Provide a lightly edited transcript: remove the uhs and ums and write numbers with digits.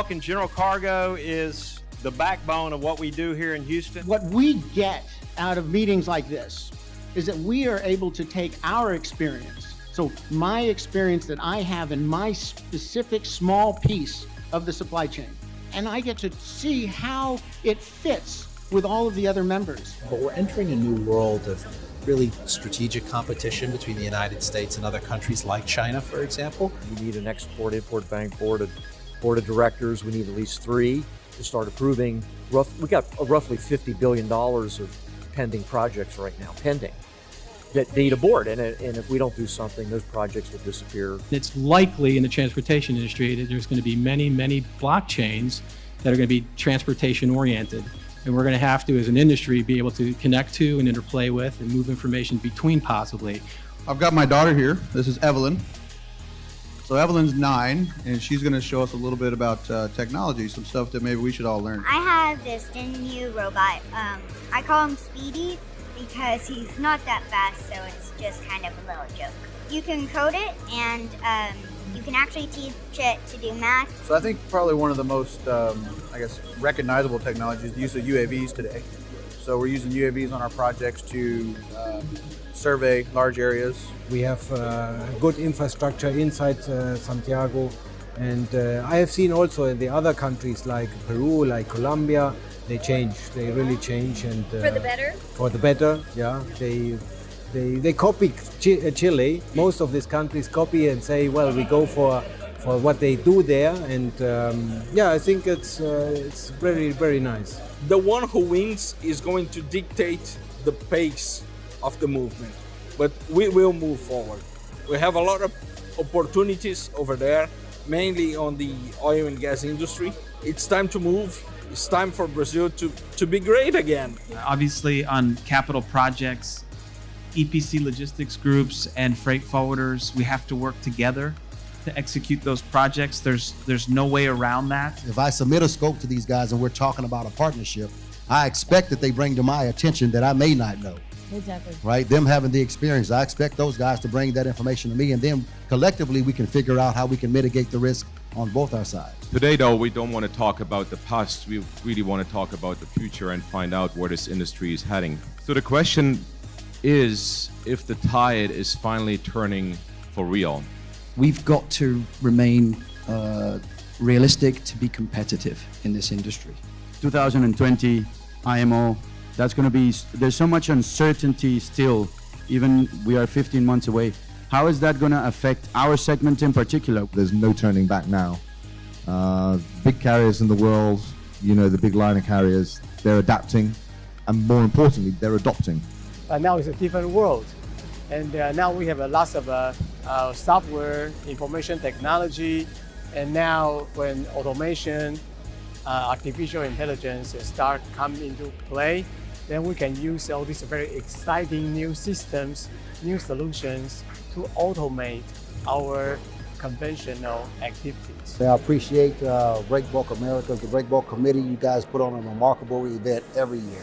Breakbulk and General Cargo is the backbone of what we do here in Houston. What we get out of meetings like this is that we are able to take our experience. So my experience that I have in my specific small piece of the supply chain, and I get to see how it fits with all of the other members. But we're entering a new world of really strategic competition between the United States and other countries like China, for example. We need an Export-Import Bank board of directors. We need at least 3 to start approving. We got roughly $50 billion of pending projects right now, that need a board. And if we don't do something, those projects will disappear. It's likely in the transportation industry that there's going to be many, many blockchains that are going to be transportation oriented. And we're going to have to, as an industry, be able to connect to and interplay with and move information between possibly. I've got my daughter here. This is Evelyn. So Evelyn's 9, and she's going to show us a little bit about technology, some stuff that maybe we should all learn. I have this new robot. I call him Speedy because he's not that fast, so it's just kind of a little joke. You can code it, and you can actually teach it to do math. So I think probably one of the most, recognizable technologies is the use of UAVs today. So we're using UAVs on our projects to survey large areas. We have good infrastructure inside Santiago, and I have seen also in the other countries like Peru, like Colombia, they really change, and For the better? For the better, yeah. They copy Chile. Most of these countries copy and say, well, we go for what they do there, and I think it's very, very nice. The one who wins is going to dictate the pace of the movement, but we will move forward. We have a lot of opportunities over there, mainly on the oil and gas industry. It's time to move. It's time for Brazil to be great again. Obviously, on capital projects, EPC logistics groups and freight forwarders, we have to work together to execute those projects. There's no way around that. If I submit a scope to these guys and we're talking about a partnership, I expect that they bring to my attention that I may not know. Exactly. Right? Them having the experience, I expect those guys to bring that information to me, and then collectively we can figure out how we can mitigate the risk on both our sides. Today, though, we don't want to talk about the past. We really want to talk about the future and find out where this industry is heading. So the question is if the tide is finally turning for real. We've got to remain realistic to be competitive in this industry. 2020, IMO, that's going to be, there's so much uncertainty still, even we are 15 months away. How is that going to affect our segment in particular? There's no turning back now. Big carriers in the world, the big liner carriers, they're adapting, and more importantly, they're adopting. Now it's a different world, and now we have lots of software, information technology, and now when automation, artificial intelligence start coming into play, then we can use all these very exciting new systems, new solutions to automate our conventional activities. I appreciate Breakbulk Americas, the Breakbulk Committee. You guys put on a remarkable event every year.